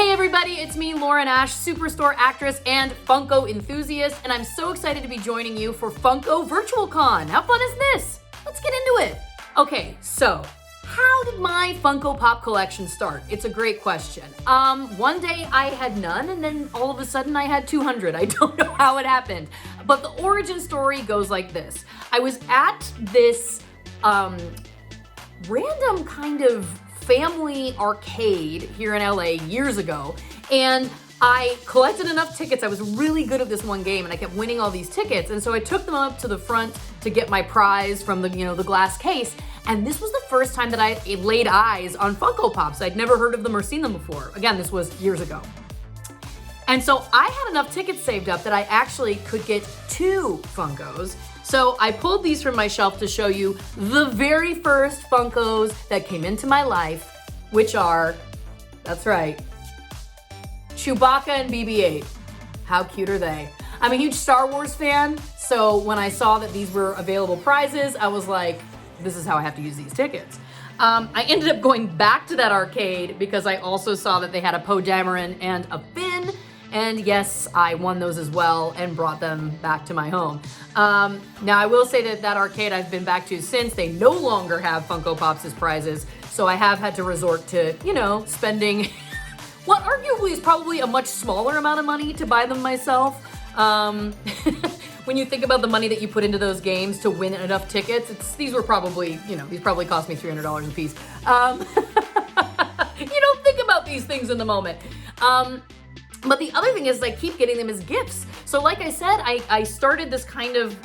Hey everybody, it's me, Lauren Ash, Superstore actress and Funko enthusiast, and I'm so excited to be joining you for Funko Virtual Con. How fun is this? Let's get into it. Okay, so how did my Funko Pop collection start? It's a great question. One day I had none, and then all of a sudden I had 200. I don't know how it happened, but the origin story goes like this. I was at this random kind of family arcade here in LA years ago, and I collected enough tickets. I was really good at this one game and I kept winning all these tickets, and so I took them up to the front to get my prize from the the glass case, and this was the first time that I laid eyes on Funko Pops. I'd never heard of them or seen them before. Again, this was years ago. And so I had enough tickets saved up that I actually could get 2 Funkos. So I pulled these from my shelf to show you the very first Funkos that came into my life, which are, that's right, Chewbacca and BB-8. How cute are they? I'm a huge Star Wars fan, so when I saw that these were available prizes, I was like, this is how I have to use these tickets. I ended up going back to that arcade because I also saw that they had a Poe Dameron and a Finn. And yes, I won those as well and brought them back to my home. Now I will say that arcade I've been back to since, they no longer have Funko Pops as prizes. So I have had to resort to, spending what arguably is probably a much smaller amount of money to buy them myself. When you think about the money that you put into those games to win enough tickets, these were probably, these probably cost me $300 a piece. You don't think about these things in the moment. But the other thing is I keep getting them as gifts. So like I said, I started this kind of,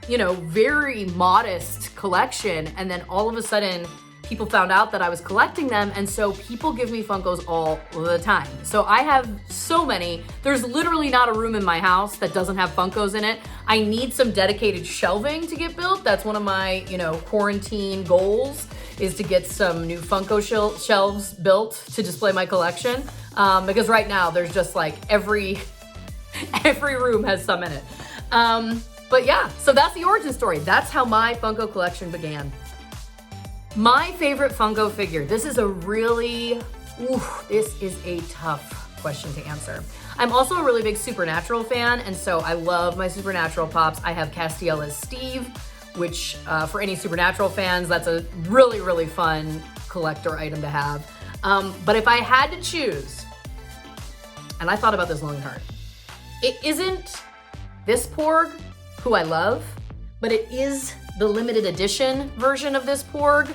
very modest collection, and then all of a sudden people found out that I was collecting them, and so people give me Funkos all the time. So I have so many. There's literally not a room in my house that doesn't have Funkos in it. I need some dedicated shelving to get built. That's one of my, quarantine goals, is to get some new Funko shelves built to display my collection. Because right now there's just like every room has some in it. But yeah, so that's the origin story. That's how my Funko collection began. My favorite Funko figure. This is a tough question to answer. I'm also a really big Supernatural fan, and so I love my Supernatural Pops. I have Castiel as Steve, which for any Supernatural fans, that's a really, really fun collector item to have. But if I had to choose, and I thought about this long and hard, it isn't this Porg, who I love, but it is the limited edition version of this Porg,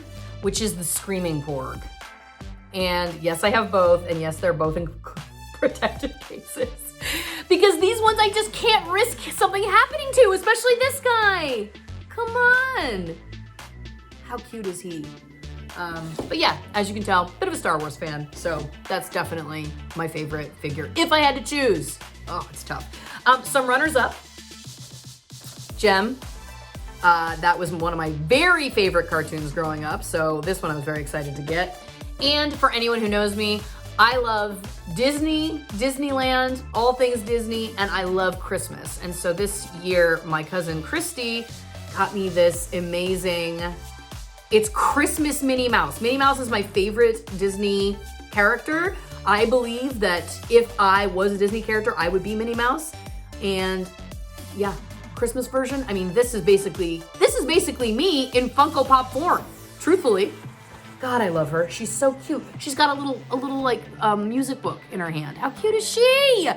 which is the Screaming Porg. And yes, I have both, and yes, they're both in protective cases. Because these ones I just can't risk something happening to, especially this guy. Come on. How cute is he? But yeah, as you can tell, bit of a Star Wars fan, so that's definitely my favorite figure. If I had to choose, oh, it's tough. Some runners-up. Gem. That was one of my very favorite cartoons growing up, so this one I was very excited to get. And for anyone who knows me, I love Disney, Disneyland, all things Disney, and I love Christmas. And so this year, my cousin Christy got me this amazing, it's Christmas Minnie Mouse. Minnie Mouse is my favorite Disney character. I believe that if I was a Disney character, I would be Minnie Mouse. And yeah, Christmas version. I mean, this is basically me in Funko Pop form, truthfully. God, I love her. She's so cute. She's got a little like music book in her hand. How cute is she?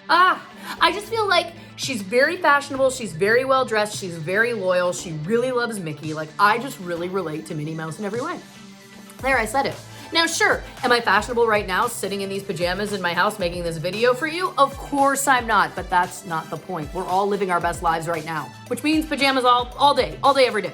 I just feel like she's very fashionable. She's very well dressed. She's very loyal. She really loves Mickey. Like, I just really relate to Minnie Mouse in every way. There, I said it. Now, sure, am I fashionable right now, sitting in these pajamas in my house making this video for you? Of course I'm not, but that's not the point. We're all living our best lives right now, which means pajamas all day, every day.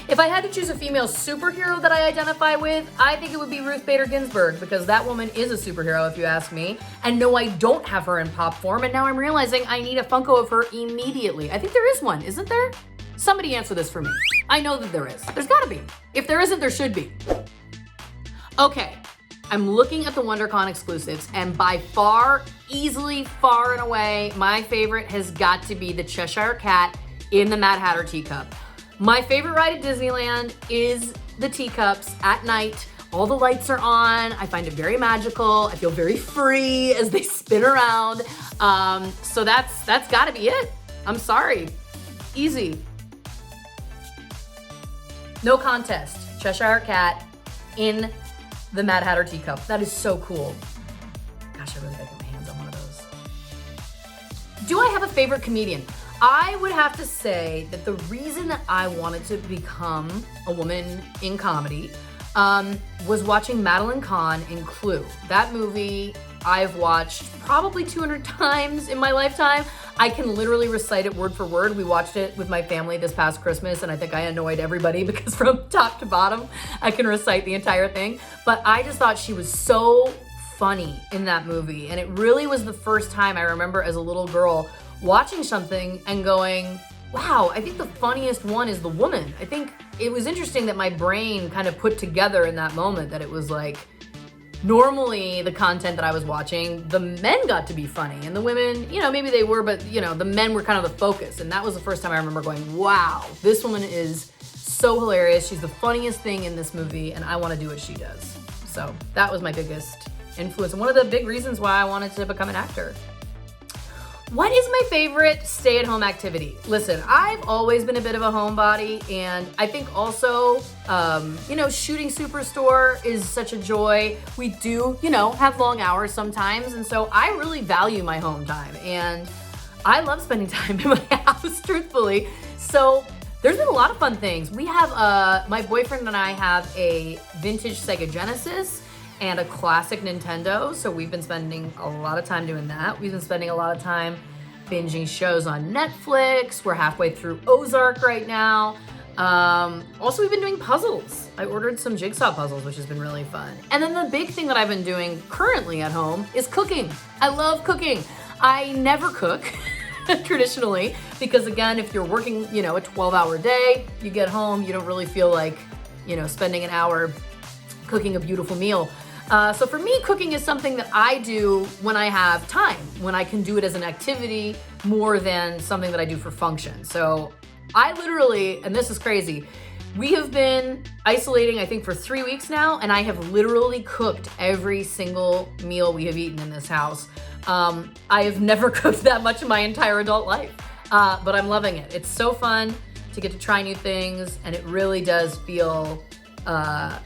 If I had to choose a female superhero that I identify with, I think it would be Ruth Bader Ginsburg, because that woman is a superhero, if you ask me. And no, I don't have her in pop form, and now I'm realizing I need a Funko of her immediately. I think there is one, isn't there? Somebody answer this for me. I know that there is. There's gotta be. If there isn't, there should be. Okay, I'm looking at the WonderCon exclusives, and by far, easily, far and away, my favorite has got to be the Cheshire Cat in the Mad Hatter teacup. My favorite ride at Disneyland is the teacups at night All the lights are on. I find it very magical. I feel very free as they spin around. So that's gotta be it. I'm sorry. Easy. No contest. Cheshire Cat in the Mad Hatter teacup. That is so cool. Gosh, I really gotta get my hands on one of those. Do I have a favorite comedian? I would have to say that the reason that I wanted to become a woman in comedy was watching Madeline Kahn in Clue. That movie I've watched probably 200 times in my lifetime. I can literally recite it word for word. We watched it with my family this past Christmas, and I think I annoyed everybody because from top to bottom, I can recite the entire thing. But I just thought she was so funny in that movie. And it really was the first time I remember as a little girl watching something and going, wow, I think the funniest one is the woman. I think it was interesting that my brain kind of put together in that moment that it was like, normally the content that I was watching, the men got to be funny and the women, you know, maybe they were, but you know, the men were kind of the focus. And that was the first time I remember going, wow, this woman is so hilarious. She's the funniest thing in this movie and I want to do what she does. So that was my biggest influence and one of the big reasons why I wanted to become an actor. What is my favorite stay-at-home activity? Listen, I've always been a bit of a homebody, and I think also, you know, shooting Superstore is such a joy. We do, you know, have long hours sometimes, and so I really value my home time, and I love spending time in my house, truthfully. So there's been a lot of fun things. We have, my boyfriend and I have a vintage Sega Genesis and a classic Nintendo. So we've been spending a lot of time doing that. We've been spending a lot of time binging shows on Netflix. We're halfway through Ozark right now. Also, we've been doing puzzles. I ordered some jigsaw puzzles, which has been really fun. And then the big thing that I've been doing currently at home is cooking. I love cooking. I never cook traditionally because again, if you're working, you know, a 12-hour day, you get home, you don't really feel like, you know, spending an hour cooking a beautiful meal. So for me, cooking is something that I do when I have time, when I can do it as an activity more than something that I do for function. So I literally, and this is crazy, we have been isolating, I think, for 3 weeks now, and I have literally cooked every single meal we have eaten in this house. I have never cooked that much in my entire adult life, but I'm loving it. It's so fun to get to try new things, and it really does feel, yeah,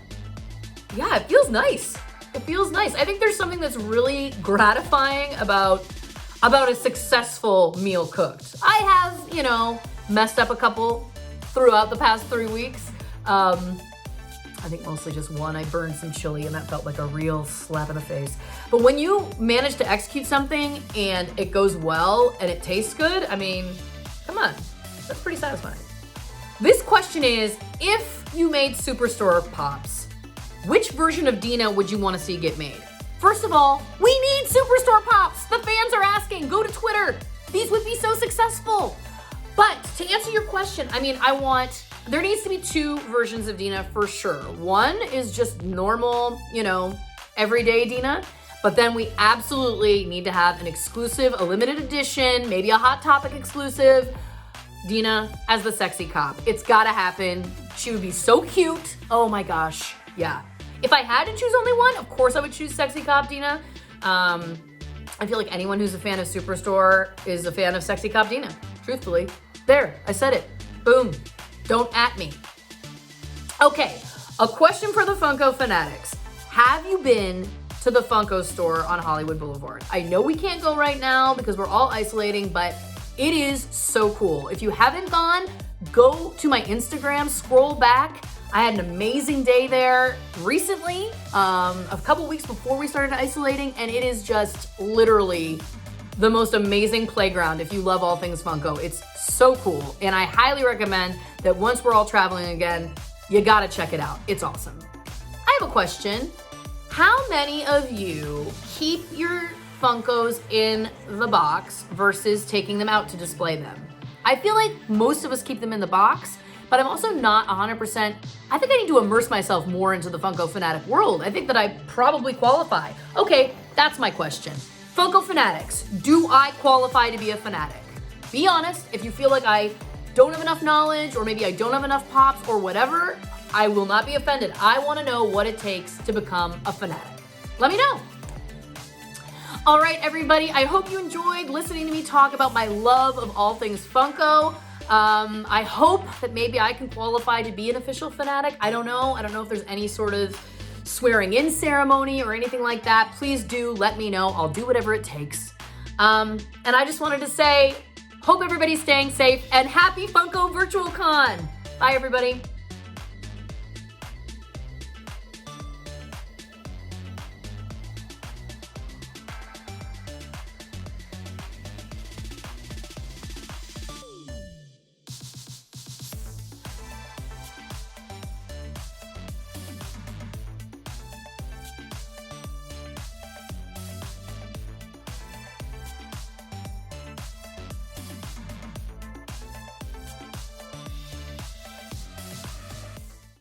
it feels nice. It feels nice. I think there's something that's really gratifying about a successful meal cooked. I have, you know, messed up a couple throughout the past 3 weeks. I think mostly just one. I burned some chili and that felt like a real slap in the face. But when you manage to execute something and it goes well and it tastes good, I mean, come on, that's pretty satisfying. This question is, if you made Superstore Pops, which version of Dina would you want to see get made? First of all, we need Superstore Pops. The fans are asking. Go to Twitter. These would be so successful. But to answer your question, I mean, there needs to be 2 versions of Dina for sure. One is just normal, you know, everyday Dina. But then we absolutely need to have an exclusive, a limited edition, maybe a Hot Topic exclusive, Dina as the sexy cop. It's gotta happen. She would be so cute. Oh my gosh. Yeah. If I had to choose only one, of course I would choose Sexy Cop Dina. I feel like anyone who's a fan of Superstore is a fan of Sexy Cop Dina, truthfully. There, I said it. Boom. Don't at me. Okay, a question for the Funko fanatics. Have you been to the Funko store on Hollywood Boulevard? I know we can't go right now because we're all isolating, but it is so cool. If you haven't gone, go to my Instagram, scroll back. I had an amazing day there recently, a couple weeks before we started isolating, and it is just literally the most amazing playground if you love all things Funko. It's so cool, and I highly recommend that once we're all traveling again, you gotta check it out. It's awesome. I have a question. How many of you keep your Funkos in the box versus taking them out to display them? I feel like most of us keep them in the box, but I'm also not 100%. I think I need to immerse myself more into the Funko fanatic world. I think that I probably qualify. Okay, that's my question. Funko fanatics, do I qualify to be a fanatic? Be honest. If you feel like I don't have enough knowledge or maybe I don't have enough pops or whatever, I will not be offended. I want to know what it takes to become a fanatic. Let me know. All right, everybody, I hope you enjoyed listening to me talk about my love of all things Funko. I hope that maybe I can qualify to be an official fanatic. I don't know. I don't know if there's any sort of swearing in ceremony or anything like that. Please do let me know. I'll do whatever it takes. And I just wanted to say, hope everybody's staying safe and happy Funko Virtual Con. Bye, everybody.